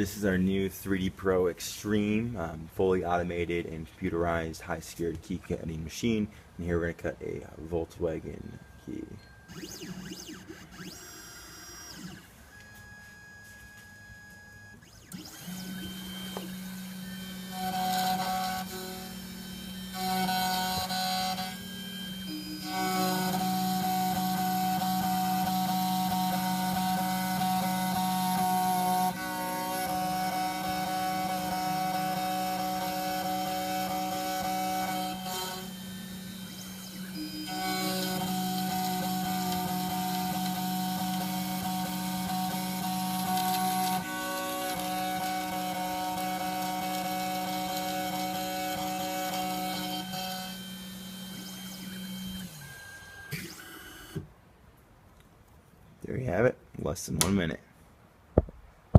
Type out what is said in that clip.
This is our new 3D Pro Extreme, fully automated and computerized high-security key cutting machine. And here we're going to cut a Volkswagen key. There you have it, less than 1 minute.